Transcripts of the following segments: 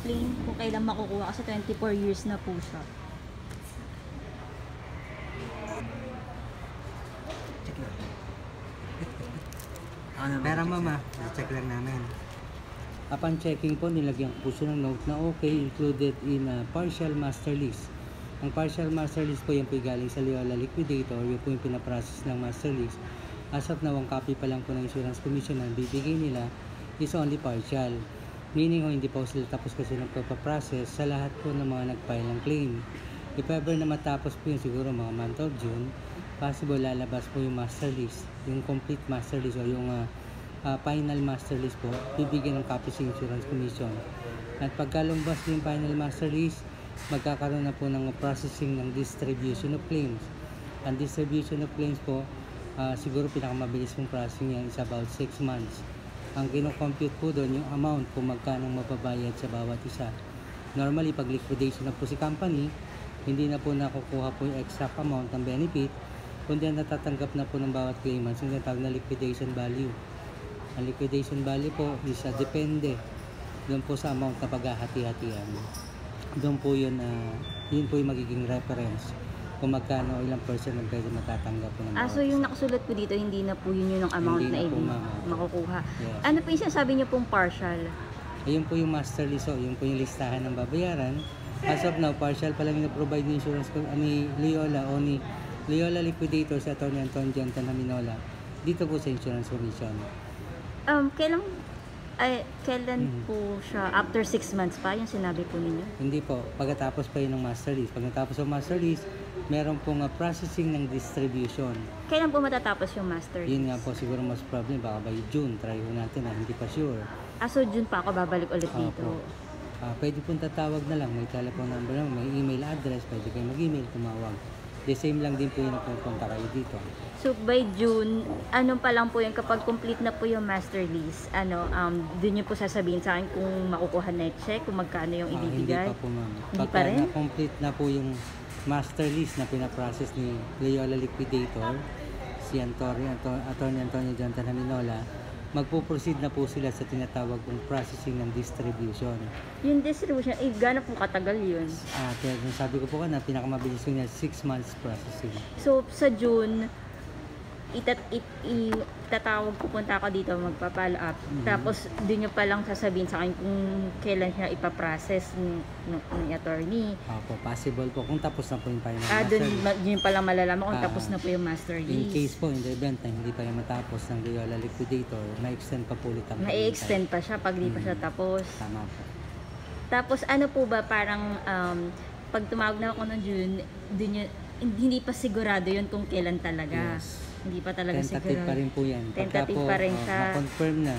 explain kung kailan makukuha kasi 24 years na po siya. Check lang. Pero mama, check lang namin. Upon checking po, nilagyan ko po siya ng note na okay, included in a partial master lease. Ang partial master lease po, yan po galing sa Loyola Liquidator, yun po yung pinaprocess ng master lease. As of now, ang copy pa lang po ng Insurance Commission na bibigay nila is only partial. Meaning, hindi pa sila tapos kasi nagpapaprocess sa lahat po ng mga nag-file ng claim. If ever na matapos po yun, siguro mga month of June, possible lalabas po yung master lease, yung complete master lease o yung final master lease po, bibigyan ng copy sa Insurance Commission. At pagkalumbas yung final master lease, magkakaroon na po ng processing ng distribution of claims. Ang distribution of claims po, siguro pinakamabilis pong processing yan is about 6 months. Ang kinocompute po doon yung amount kung magkano mababayad sa bawat isa. Normally, pag liquidation na po si company, hindi na po nakukuha po yung exact amount ng benefit, kundi ang natatanggap na po ng bawat claimant yung tinatawag na liquidation value. Ang liquidation value po is depende doon po sa amount na paghahati-hatian. Doon po yun, yun po yung magiging reference kung magkano ilang percent ang pwede matatanggap po ng bawat So yung nakasulat po dito, hindi na po yun yung amount hindi na makukuha. Yes. Ano po yung sinasabi niyo pong partial? Ayun po yung master lease, yun po yung listahan ng babayaran. As of now, partial pa lang yung provide ni insurance ni Loyola o ni Loyola Liquidator sa Atty. Anton Jantan Haminola dito po sa Insurance Commission. Kailan po siya? After 6 months pa yung sinabi po ninyo? Hindi po, pagkatapos pa yun ng master lease. Pag natapos ang master lease, meron pong processing ng distribution. Kailan po matatapos yung master lease? Yun nga po siguro mas problem, baka by June, try ho natin hindi pa sure. So June pa ako babalik ulit dito? Pwede pong tatawag na lang, may telephone number lang, may email address, pwede kayo mag-email, tumawag. The same lang din po yung napupunta kayo dito. So by June, pa lang po yung kapag complete na po yung master lease, doon nyo po sasabihin sa akin kung makukuha na check, kung magkano yung ibibigay? Hindi pa po ma'am. Hindi pa rin? Na-complete na po yung master lease na pinaprocess ni Loyola Liquidator, si Atty. Antonio Jantan Haminola, magpo-proceed na po sila sa tinatawag kong processing ng distribution. Yung distribution, gano'n po katagal yun? Kaya sabi ko po na pinakamabilis yun 6 months processing. So sa June, itatawag, pupunta ako dito, magpa-follow up. Tapos doon nyo palang sasabihin sa akin kung kailan siya ipaprocess ng attorney. Opo, possible po kung tapos na po yung final master doon nyo palang malalaman kung tapos na po yung master lease. In case po, in the event na hindi pa yung matapos ng Loyola Liquidator, ma-extend pa po ulit ang ma-extend pa siya pag di pa siya tapos. Tama po. Tapos ano po ba, parang pag tumawag na ako ng June, hindi pa sigurado yun kung kailan talaga. Yes. Hindi pa talaga tentative sigurado. Pa rin po yan. Tentative pa rin siya. Ma-confirm na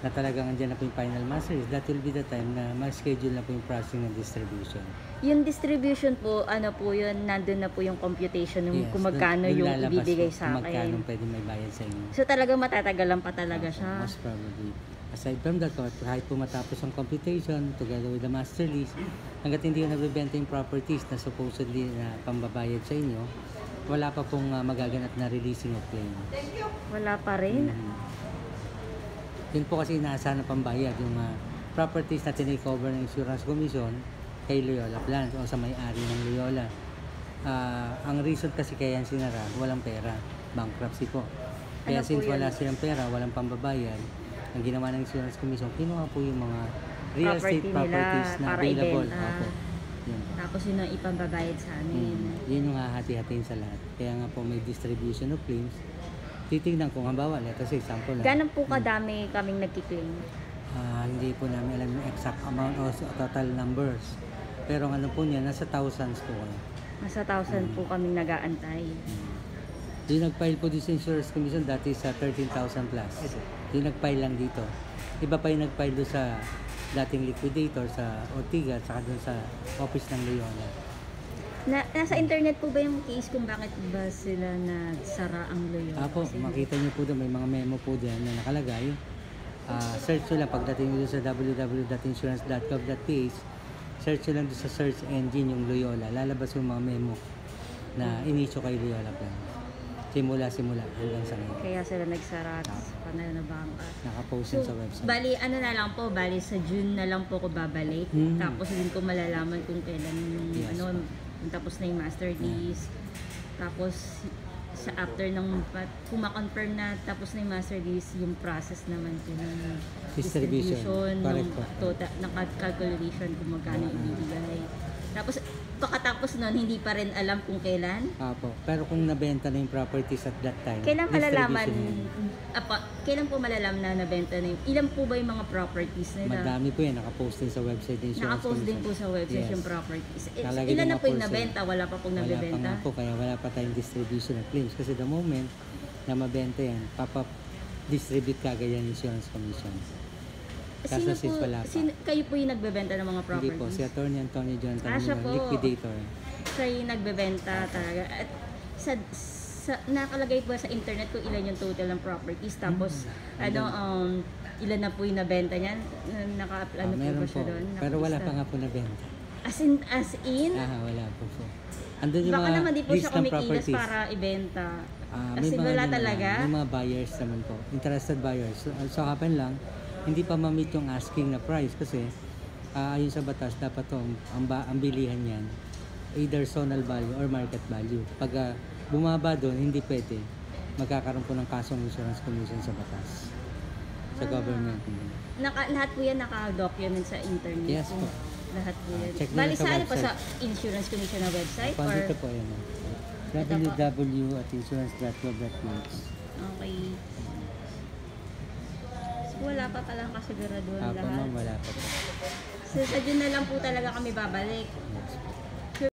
talagang andyan na po yung final master lease, that will be the time na ma-schedule na po yung processing ng distribution. Yung distribution po, po yun, nandun na po yung computation ng kung magkano yung ibibigay sa akin. Magkano pwede may bayad sa inyo. So talagang matatagalan pa talaga siya? Most probably. Aside from that, kahit po matapos ang computation together with the master lease, hanggat hindi yung nabibenta yung properties na supposedly na pambabayad sa inyo, wala pa pong magaganap na releasing of claim. Wala pa rin? Yun po kasi inaasahan na pambayad yung properties na tinake-over ng Insurance Commission kay Loyola Plans o sa may-ari ng Loyola. Ang reason kasi kaya yan sinara, walang pera. Bankruptcy po. Kaya since wala silang pera, walang pambabayad, ang ginawa ng Insurance Commission, kinuha po yung mga real estate properties na available. Tapos yun ang ipambabayad sa amin. Yun yung hahati-hatiin sa lahat. Kaya nga po may distribution of claims. Titignan kung halimbawa, let's say example lang. Ganun po kadami kaming nagki-claim? Hindi po namin alam yung exact amount o total numbers. Pero ang ano po niya, nasa thousands po. Nasa 1,000 po kaming nag-aantay. Yung nag-file po dito sa Insurance Commission, dati sa 13,000 plus. Yung nag-file lang dito. Iba pa yung nag-file doon sa dating liquidator sa Ortiga at saka doon sa office ng Loyola. Nasa internet po ba yung case kung bakit ba sila nagsara ang Loyola? Po, makita niyo po doon, may mga memo po diyan na nakalagay. Search nyo lang, pagdating nyo sa www.insurance.gov.ph, search nyo lang doon sa search engine yung Loyola. Lalabas yung mga memo na inisyo kay Loyola Plans. Simula hanggang sa ngayon. Kaya sila nagsara at pananabangka. Nakapost So, yun sa website. bali, ano na lang po, bali sa June na lang po ako babalik. Tapos din ko malalaman kung kailan yung, Yes, ano, kung tapos na yung master lease. Tapos, sa after ng, kung ma-confirm na tapos na yung master lease, yung process naman po ng Distribution. Correct ng po. total, ng calculation kung magkano yung ibibigay. Tapos, pagkatapos nun, hindi pa rin alam kung kailan. Apo. Pero kung nabenta na yung properties at that time, Kailan malalaman, distribution yun. kailan po malalaman na nabenta na yung, ilan po ba yung mga properties nila? Madami po yan. Nakapost din sa website ng Insurance Nakapost din Commission. po sa website Yes. yung properties. Nakalagay Ilan din na nga po yung for sale. nabenta? Wala pa pong Wala pa nabebenta? nga po, kaya wala pa tayong distribution of claims. Kasi the moment na mabenta yan, distribute kagad yan Insurance Commission. Kaso sis wala pa. Kayo po yung nagbebenta ng mga Hindi properties? po, si Atty. Antonio John Siya po. liquidator. Kayo yung nagbebenta talaga. At nakalagay po sa internet kung ilan yung total ng properties. Tapos, ilan na po yung nabenta niyan? Naka-ano po Meron ba siya po. doon? Pero wala Nakapista? pa nga po nabenta. As in? Wala po po. Andun yung Baka mga naman di po list siya ng kumikilos properties. para ibenta. May As in, mga wala ano talaga? naman, may mga buyers naman po. Interested buyers. So happen lang, hindi pa ma-meet yung asking na price kasi ayon sa batas, dapat ang bilihan yan either zonal value or market value. Pag bumaba doon, hindi pwede. Magkakaroon po ng kasong Insurance Commission sa batas. Sa government. Lahat po yan naka-document sa internet. Yes po. Lahat po yan. Check nyo Bali na sa sa ano po website. sa Insurance Commission na website? Kung Or, dito po yan. www.insurance.gov.ph. okay. So, wala pa palang kasiguraduhan Apo lahat. ma'am, wala pa po. So, sa June na lang po talaga kami babalik. Yes po.